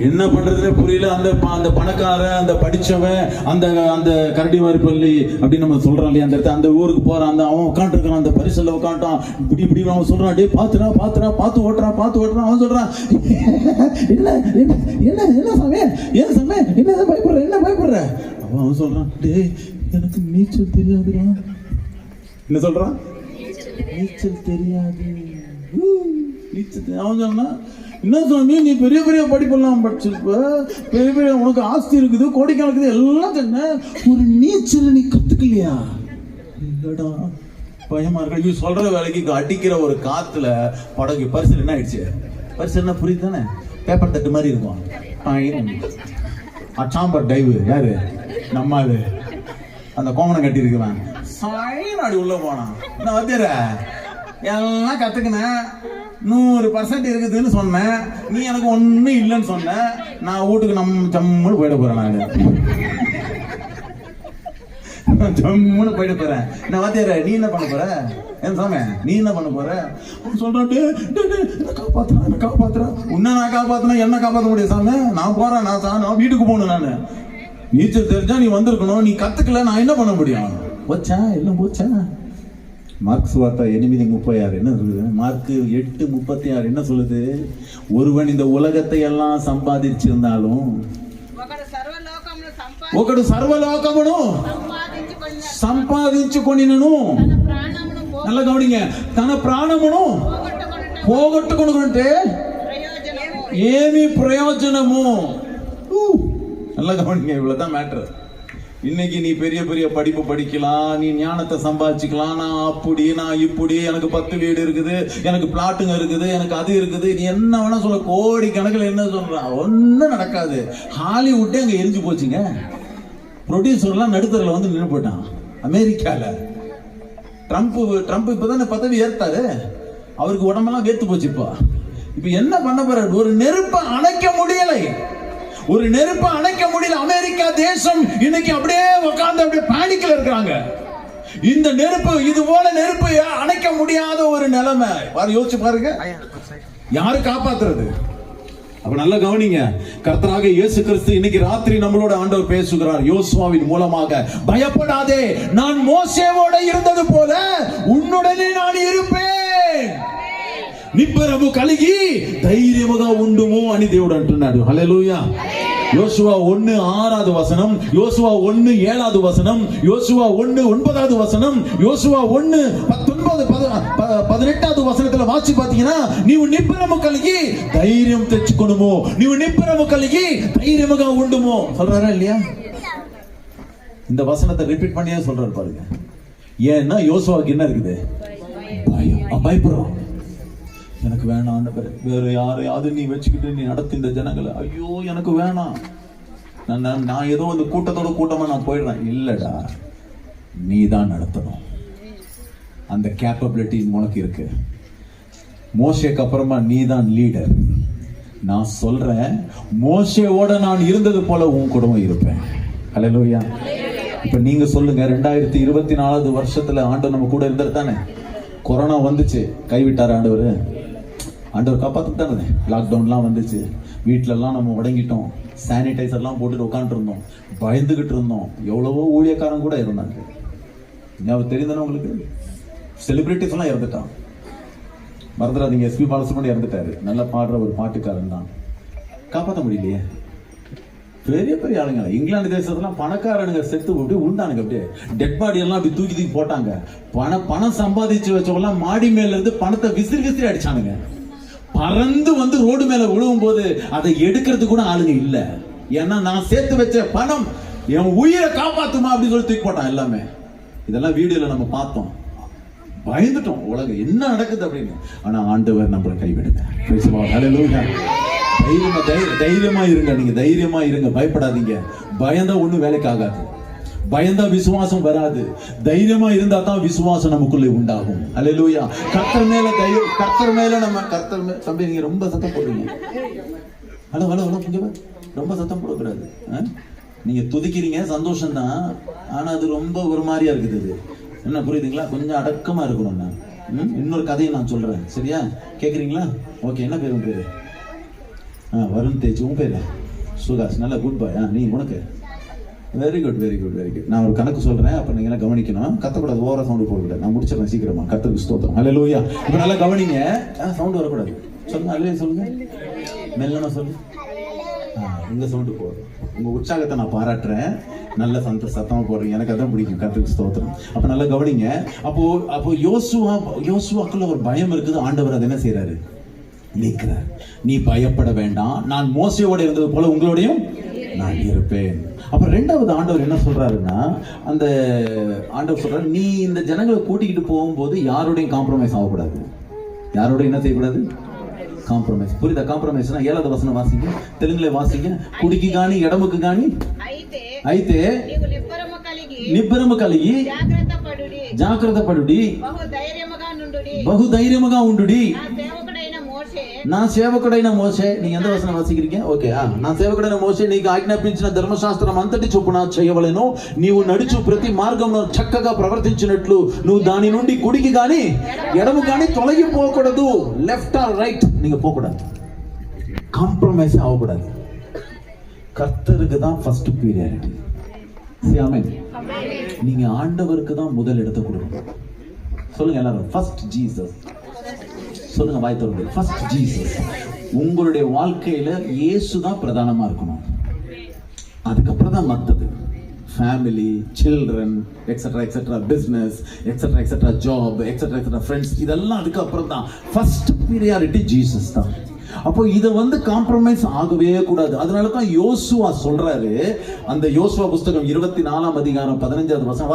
என்ன பண்றதுன்னு புரியல. அந்த பணக்காரன், அந்த படிச்சவன், அந்த அந்த கரடிவாரி பள்ளி அப்படின்னு நம்ம சொல்றான் இல்லையா, அந்த இடத்துல அந்த ஊருக்கு போறான், அந்த அவன் உட்காந்துருக்கான், அந்த பரிசல்ல உட்காந்துட்டான், இப்படி அவன் சொல்றான், டே பார்த்து ஓட்டுறான். அவன் சொல்றான், என்ன என்ன என்ன என்ன சமயம், ஏன் சமயம், என்ன பயப்படுற. அவன் சொல்றான், டே எனக்கு நீச்சல் தெரியாதுடா. என்ன சொல்றான்? நீச்சல் தெரியாது. அவன் சொன்னா, என்ன சாமி நீ பெரிய பெரிய படிப்பெல்லாம் படிச்சிருப்ப, பெரிய உனக்கு ஆஸ்தி இருக்குது, கோடிக்கணக்குது, எல்லாம் என்ன, ஒரு நீச்சல் நீ கத்துக்கலையா? இல்லடா, பயமா இருக்கு. சொல்ற வேலைக்கு அடிக்கிற ஒரு காத்துல படகு பரிசல் என்ன ஆயிடுச்சு? பரிசல் என்ன புரியுது தானே? பேப்பர் தட்டு மாதிரி இருக்கும். சாம்பர் டைவு யாரு? நம்மாளு அந்த கோமனம் கட்டி இருக்குவேன். சாயனாடி உள்ள போனான். என்ன வத்திர எல்லாம் கத்துக்கினேன், 100% இருக்குதுன்னு சொன்னேன், நீ எனக்கு ஒன்னும் இல்லைன்னு சொன்ன, நான் வீட்டுக்கு ஜம்முன்னு போயிட போறேன். நான் ஜம்முன்னு போயிட போறேன். நான் வாத்தியார நீ என்ன பண்ண போற? என் சாமி நீ என்ன பண்ண போற? சொல்றான், காப்பாத்துறேன். உன்ன நான் காப்பாத்தினா என்ன காப்பாற்ற முடியும் சாமி? நான் போறேன், நான் வீட்டுக்கு போகணும். நான் நீச்சல் தெரிஞ்சா நீ வந்திருக்கணும், நீ கத்துக்கல, நான் என்ன பண்ண முடியும்? போச்சா எல்லாம் போச்சா. மார்க்ஸ் வார்த்தை 8:36 என்ன சொல்லுது? மார்க் 8:36 என்ன சொல்லுது? ஒருவன் இந்த உலகத்தை எல்லாம் சம்பாதிச்சிருந்தாலும் ఒకడు సర్వలోకమును సంపాదించుకొనినను, நல்ல கவனிங்க, తన ప్రాణమును పోగొట్టుకొనుకుంటే ఏమి ప్రయోజనము? நல்ல கவனிங்க, இவ்வளவுதான் மேட்டர். இன்னைக்கு நீ பெரிய பெரிய படிப்பு படிக்கலாம், நீ ஞானத்தை சம்பாதிச்சுக்கலாம், நான் அப்படி நான் இப்படி, எனக்கு 10 வீடு இருக்குது, எனக்கு பிளாட்டுங்க இருக்குது, எனக்கு அது இருக்குது, நீ என்ன வேணா சொல்ல, கோடி கணக்கில் என்ன சொல்றான், ஒன்றும் நடக்காது. ஹாலிவுட்டே அங்கே எரிஞ்சு போச்சுங்க. ப்ரொடியூசர்லாம் நடுத்தரில் வந்து நின்று போயிட்டான். அமெரிக்கால ட்ரம்ப் இப்பதானே பதவி ஏற்றாரு, அவருக்கு உடம்பெல்லாம் வேர்த்து போச்சு. இப்ப என்ன பண்ண போறாரு? ஒரு நெருப்பை அணைக்க முடியலை, அமெரிக்கா தேசம் இன்னைக்கு அப்படியே உட்கார்ந்து அப்படியே பேனிக்ல இருக்காங்க. இந்த நெருப்பு, இது போல நெருப்பு அணைக்க முடியாத ஒரு நிலைமை. யோசிச்சு பாருங்க, யாரு காப்பாத்துறது? அப்ப நல்ல கவனிங்க, கர்த்தராக இயேசு கிறிஸ்து இன்னைக்கு ராத்திரி நம்மளோட ஆண்டவர் பேசுகிறார் யோசுவாவின் மூலமாக. பயப்படாதே, நான் மோசேவோட இருந்தது போல உன்னுடனே நான் இருப்பேன், నిబ్బరము కలిగి ధైర్యముగా ఉండుము అని దేవుడు అంటున్నాడు. హల్లెలూయా. யோசுவா 1:6 வசனம், யோசுவா 1:7 வசனம், யோசுவா 1:9 வசனம், யோசுவா 1:19 வசனத்துல வாசி பாத்தீங்கன்னா, నీవు నిబ్బరము కలిగి ధైర్యం తెచ్చుకొనుము, నీవు నిబ్బరము కలిగి ధైర్యముగా ఉండుము சொல்றாரா இல்லையா? இந்த வசனத்தை ரிப்பீட் பண்ணியே சொல்றாரு பாருங்க. ஏன்னா யோசுவாவுக்கு என்ன இருக்குது? பயம். பயப்படுறோம். எனக்கு வேணாம், வேற யாரையாவது நீ வச்சுக்கிட்டு நீ நடத்தி இந்த ஜனங்களை, ஐயோ எனக்கு வேணாம், நான் ஏதோ இந்த கூட்டமா நான் போயிடுறேன். இல்லடா, நீ தான் நடத்தணும். அந்த கேப்பபிலிட்டி உனக்கு இருக்கு. மோசேக்கு அப்புறமா நீ தான் லீடர். நான் சொல்றேன், மோசேவோட நான் இருந்தது போல உன் குடும்பம் இருப்பேன். ஹல்லேலூயா. இப்ப நீங்க சொல்லுங்க, 2024 வருஷத்துல ஆண்டவர் நம்ம கூட இருந்தாரு தானே? கொரோனா வந்துச்சு, கைவிட்டார் ஆண்டவர்? ஆண்டவர் காப்பாற்றிட்டானே. லாக்டவுன்லாம் வந்துச்சு, வீட்டிலலாம் நம்ம உடங்கிட்டோம், சானிடைசர்லாம் போட்டுட்டு உட்காந்துருந்தோம், பயந்துகிட்டு இருந்தோம். எவ்வளவோ ஊழியக்காரன் கூட இருந்தாங்க. ஞாபகம் தெரியுதானே உங்களுக்கு? செலிபிரிட்டிஸ் எல்லாம் இறந்துட்டான். மறந்துடாதீங்க, எஸ்பி பாலசுப்ரமணியம் இறந்துட்டாரு. நல்லா பாடுற ஒரு பாட்டுக்காரன் தான். காப்பாற்ற முடியலையே. பெரிய பெரிய ஆளுங்க இங்கிலாந்து தேசத்துலாம் பணக்காரனுங்க செத்து விட்டு உண்டானுங்க, அப்படியே டெட் பாடி எல்லாம் அப்படி தூக்கி போட்டாங்க. பணம் சம்பாதிச்சு வச்சவெல்லாம் மாடி மேல இருந்து பணத்தை விசிறி அடிச்சானுங்க. பறந்து வந்து ரோடு மேல விழுவும் போது அதை எடுக்கிறது கூட ஆளுங்க இல்ல. ஏன்னா நான் சேர்த்து வச்ச பணம் என் உயிரை காப்பாத்துமா அப்படின்னு சொல்லி தூக்கி போட்டான் எல்லாமே. இதெல்லாம் வீடியோல நம்ம பார்த்தோம், பயந்துட்டோம். உலகம் என்ன நடக்குது அப்படின்னு. ஆனா ஆண்டவர் நம்மளை கைவிடுங்க. தைரியமா இருங்க. நீங்க தைரியமா இருங்க, பயப்படாதீங்க. பயந்தா ஒண்ணும் வேலைக்கு ஆகாது, பயந்தா விசுவாசம் வராது. தைரியமா இருந்தா தான் விசுவாசம் நமக்குள்ளே உண்டாகும். அல்லேலூயா. கர்த்தர் மேல தைரியம், கர்த்தர் மேல நம்ம தம்பி நீங்க ரொம்ப சத்தம் போடுறீங்க. ஹலோ ரொம்ப சத்தம் போடக்கூடாது. நீங்க துதிக்கிறீங்க, சந்தோஷம் தான். ஆனா அது ரொம்ப ஒரு மாதிரியா இருக்குது. அது என்ன புரியுதுங்களா? கொஞ்சம் அடக்கமா இருக்கணும். நான் இன்னொரு கதையை நான் சொல்றேன், சரியா? கேக்குறீங்களா? ஓகே. என்ன பேரு? வருண் தேஜ். உன் பேர் சுகாஷ். நல்ல குட் பாய். நீ உனக்கு very good very good very good. நான் ஒரு கணக்கு சொல்றேன், அப்ப நீங்க எல்லாம் கவனிக்கணும். கத்தக்கூடாது, ஓவரா சவுண்ட் போடக்கூடாது. நான் முடிச்சிடறேன் சீக்கிரமா. கர்த்தருக்கு ஸ்தோத்திரம். ஹல்லேலூயா. இப்ப நல்லா கவனிங்க. சவுண்ட் வரக்கூடாது. சொல்லுங்க, அல்லேலூயா சொல்லுங்க. மெல்லமா சொல்லுங்க. உங்க சவுண்ட் போதும். உங்க உற்சாகத்தை நான் பாராட்டுறேன். நல்ல சத்தமா போடுறீங்க, எனக்கு அதான் பிடிக்கும். கர்த்தருக்கு ஸ்தோத்திரம். அப்ப நல்லா கவனிங்க. அப்போ யோசுவாக்குள்ள ஒரு பயம் இருக்குது. ஆண்டவர் அதை என்ன செய்யறாரு? நீக்கிறார். நீ பயப்பட வேண்டாம், நான் மோசையோட இருந்தது போல உங்களோடையும் நான் இருப்பேன். அப்ப ரெண்டாவது ஆண்டவர் என்ன சொல்றாருன்னா, அந்த ஆண்டவர் சொல்றாரு, நீ இந்த ஜனங்களை கூட்டிக்கிட்டு போகும்போது யாரோடையும் காம்ப்ரமைஸ் ஆகக்கூடாது. யாரோட என்ன செய்யக்கூடாது? காம்ப்ரமைஸ். புரியுதா? காம்ப்ரமைஸ்னா 7வது வசனம் வாசிங்க, தெலுங்குல வாசிங்க. குடிக்கு காணி ఎడముకు గాని అయితే నిబ్బరము కలిగి జాగ్రత్త పడుడి బహు ధైర్యముగా ఉండుడి. నా సేవకుడైన మోషే. நீங்க எந்த వచనం వాసిக்கிறீங்க? ఓకే. నా సేవకుడైన మోషే నీకు ఆజ్ఞాపించిన ధర్మశాస్త్రం అంతటి చొప్పున చేయవలెను. నీవు నడుచు ప్రతి మార్గంలో చక్కగా ప్రవర్తించినట్లు నువ్వు దాని నుండి కుడికి గాని ఎడము గాని తొలగిపోకూడదు. లెఫ్ట్ ఆర్ రైట్ நீங்க போக கூடாது. காம்ப்ரமைஸ் ஆகக்கூடாது. கர்த்தருக்கு தான் ஃபர்ஸ்ட் பீரியாரிட்டி. ஆமென். நீங்க ஆண்டவருக்கு தான் முதல் இடத்தை கொடுக்கணும். சொல்லுங்க எல்லாரும், ஃபர்ஸ்ட் ஜீசஸ். சொல்லுங்க வாய் திறந்து, ஃபர்ஸ்ட் ஜீசஸ். உங்களுடைய வாழ்க்கையில இயேசு தான் பிரதானமா இருக்கணும். அதுக்கப்புறம் தான் மத்தது. Family, children, etcetera etcetera, business, etcetera etcetera, job, etcetera etcetera, friends, இதெல்லாம் அதுக்கப்புறம் தான். ஃபர்ஸ்ட் பீரியாரிட்டி ஜீசஸ் தான். அப்போ இதை காம்ப்ரமைஸ் ஆகவே கூடாது. அதனால தான் யோசுவா சொல்றாரு, அந்த யோசுவா புஸ்தகம் 24ஆம் அதிகாரம் 15வது வசனம்.